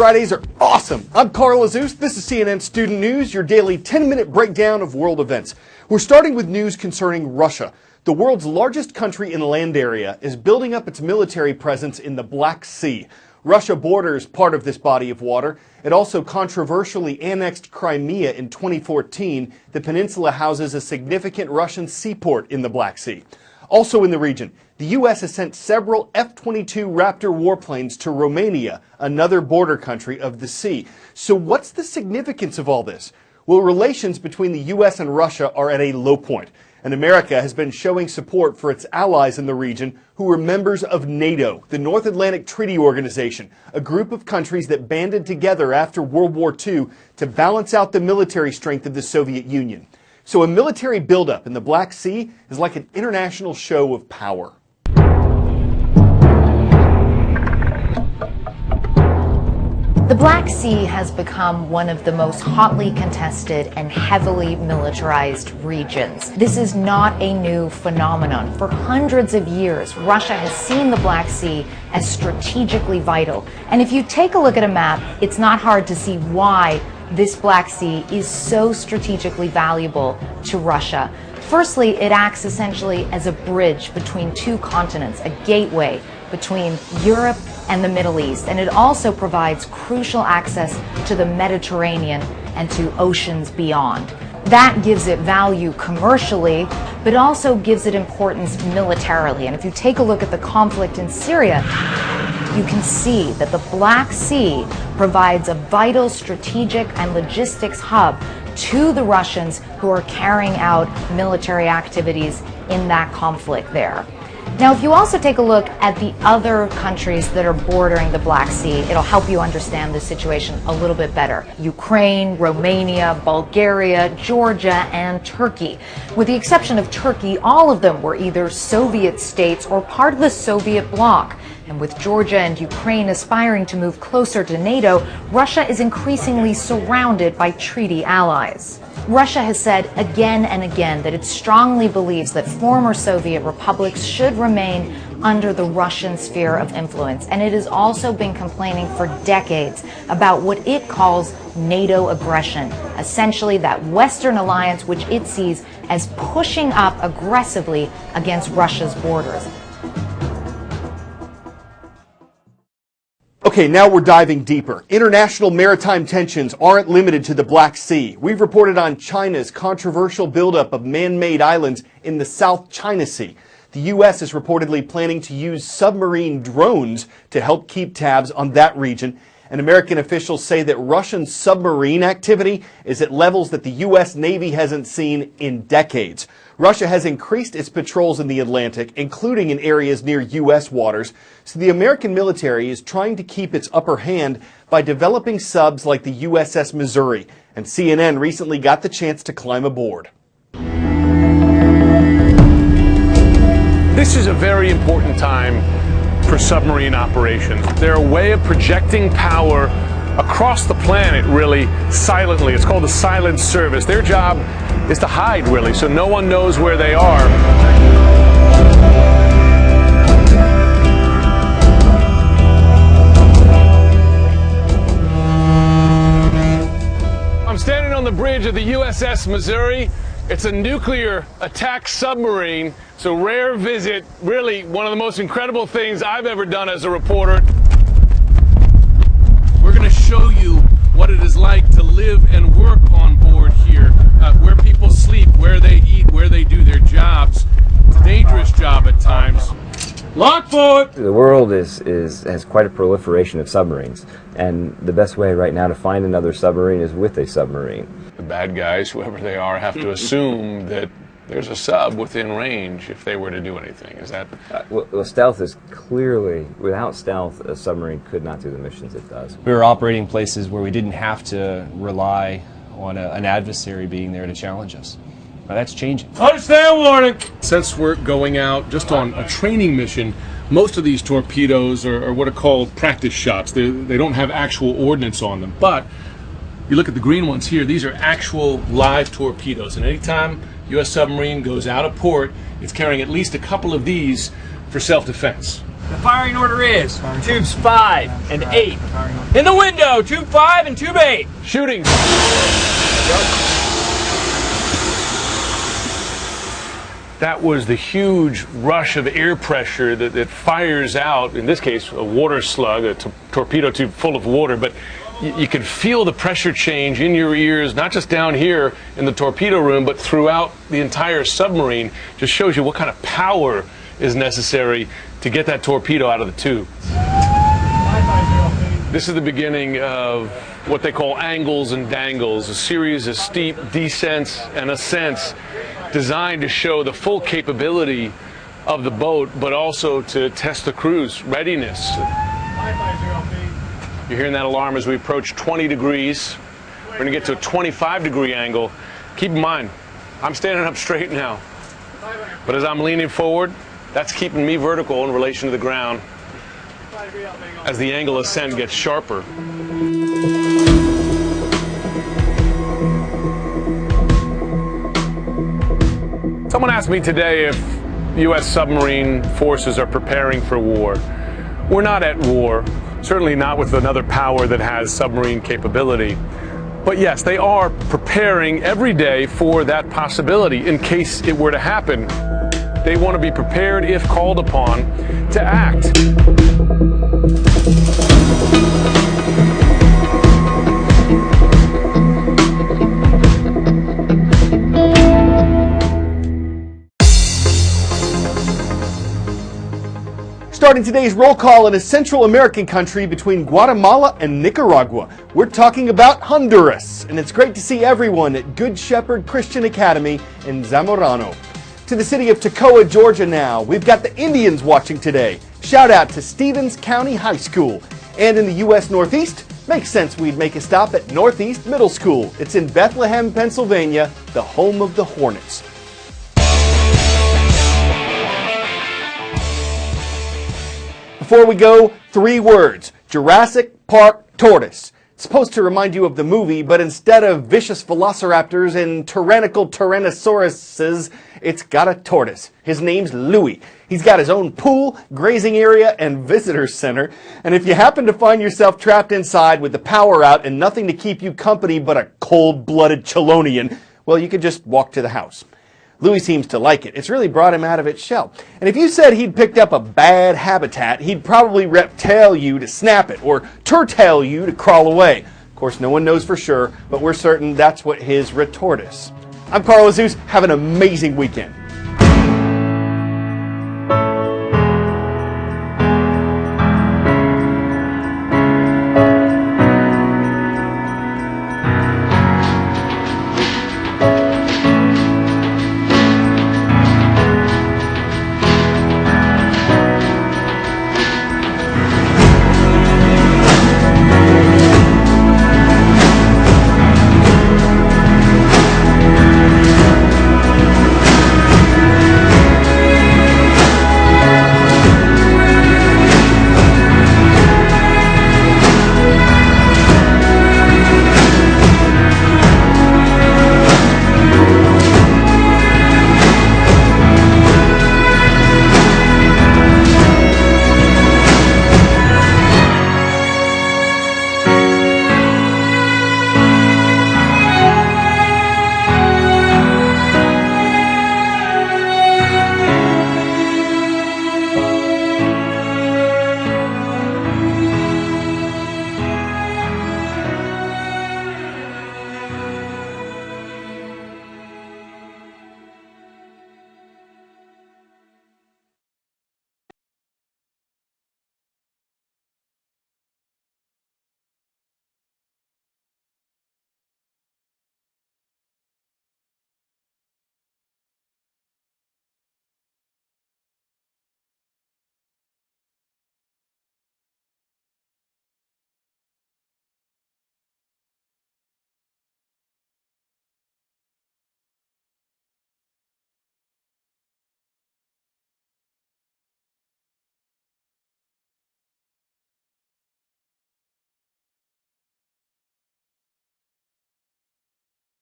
Fridays are awesome. I'm Carl Azus. This is CNN Student News, your daily 10-minute breakdown of world events. We're starting with news concerning Russia. The world's largest country in land area is building up its military presence in the Black Sea. Russia borders part of this body of water. It also controversially annexed Crimea in 2014. The peninsula houses a significant Russian seaport in the Black Sea. Also in the region, the U.S. has sent several F-22 Raptor warplanes to Romania, another border country of the sea. So what's the significance of all this? Well, relations between the U.S. and Russia are at a low point, and America has been showing support for its allies in the region who are members of NATO, the North Atlantic Treaty Organization, a group of countries that banded together after World War II to balance out the military strength of the Soviet Union. So a military buildup in the Black Sea is like an international show of power. The Black Sea has become one of the most hotly contested and heavily militarized regions. This is not a new phenomenon. For hundreds of years, Russia has seen the Black Sea as strategically vital. And if you take a look at a map, it's not hard to see why this Black Sea is so strategically valuable to Russia. Firstly, it acts essentially as a bridge between two continents, a gateway between Europe and the Middle East, and it also provides crucial access to the Mediterranean and to oceans beyond. That gives it value commercially, but also gives it importance militarily. And if you take a look at the conflict in Syria, you can see that the Black Sea provides a vital strategic and logistics hub to the Russians who are carrying out military activities in that conflict there. Now, if you also take a look at the other countries that are bordering the Black Sea, it'll help you understand the situation a little bit better. Ukraine, Romania, Bulgaria, Georgia, and Turkey. With the exception of Turkey, all of them were either Soviet states or part of the Soviet bloc. And with Georgia and Ukraine aspiring to move closer to NATO, Russia is increasingly surrounded by treaty allies. Russia has said again and again that it strongly believes that former Soviet republics should remain under the Russian sphere of influence. And it has also been complaining for decades about what it calls NATO aggression, essentially that Western alliance which it sees as pushing up aggressively against Russia's borders. Okay, now we're diving deeper. International maritime tensions aren't limited to the Black Sea. We've reported on China's controversial buildup of man-made islands in the South China Sea. The U.S. is reportedly planning to use submarine drones to help keep tabs on that region. And American officials say that Russian submarine activity is at levels that the U.S. Navy hasn't seen in decades. Russia has increased its patrols in the Atlantic, including in areas near U.S. waters. So the American military is trying to keep its upper hand by developing subs like the USS Missouri. And CNN recently got the chance to climb aboard. This is a very important time for submarine operations. They're a way of projecting power across the planet, really, silently. It's called the silent service. Their job is to hide, really, so no one knows where they are. I'm standing on the bridge of the USS Missouri. It's a nuclear attack submarine, so rare visit, really one of the most incredible things I've ever done as a reporter. We're going to show you what it is like to live and work on board here, where people sleep, where they eat, where they do their jobs. It's a dangerous job at times. Lock forward! The world has quite a proliferation of submarines, and the best way right now to find another submarine is with a submarine. The bad guys, whoever they are, have to assume that there's a sub within range if they were to do anything. Is that? Well, stealth is clearly, without stealth, a submarine could not do the missions it does. We were operating places where we didn't have to rely on an adversary being there to challenge us. Now that's changing. Understand warning! Since we're going out just on a training mission, most of these torpedoes are what are called practice shots. They don't have actual ordnance on them, but you look at the green ones here, these are actual live torpedoes, and anytime U.S. submarine goes out of port, it's carrying at least a couple of these for self-defense. The firing order is tubes 5 and 8. In the window, tube 5 and tube 8. Shooting. That was the huge rush of air pressure that fires out, in this case, a water slug, a torpedo tube full of water, but you could feel the pressure change in your ears, not just down here in the torpedo room, but throughout the entire submarine. Just shows you what kind of power is necessary to get that torpedo out of the tube. This is the beginning of what they call angles and dangles, a series of steep descents and ascents designed to show the full capability of the boat, but also to test the crew's readiness. You're hearing that alarm as we approach 20 degrees. We're going to get to a 25-degree angle. Keep in mind, I'm standing up straight now, but as I'm leaning forward, that's keeping me vertical in relation to the ground as the angle of ascent gets sharper. Someone asked me today if U.S. submarine forces are preparing for war. We're not at war, certainly not with another power that has submarine capability. But yes, they are preparing every day for that possibility in case it were to happen. They want to be prepared, if called upon, to act. Starting today's roll call in a Central American country between Guatemala and Nicaragua. We're talking about Honduras, and it's great to see everyone at Good Shepherd Christian Academy in Zamorano. To the city of Toccoa, Georgia now. We've got the Indians watching today. Shout out to Stevens County High School. And in the U.S. Northeast, makes sense we'd make a stop at Northeast Middle School. It's in Bethlehem, Pennsylvania, the home of the Hornets. Before we go, 3 words. Jurassic Park tortoise. It's supposed to remind you of the movie, but instead of vicious velociraptors and tyrannical tyrannosauruses, it's got a tortoise. His name's Louie. He's got his own pool, grazing area, and visitor center. And if you happen to find yourself trapped inside with the power out and nothing to keep you company but a cold-blooded Chelonian, well, you can just walk to the house. Louis seems to like it. It's really brought him out of its shell. And if you said he'd picked up a bad habitat, he'd probably reptile you to snap it or turtail you to crawl away. Of course, no one knows for sure, but we're certain that's what his retortus. I'm Carl Jesus. Have an amazing weekend.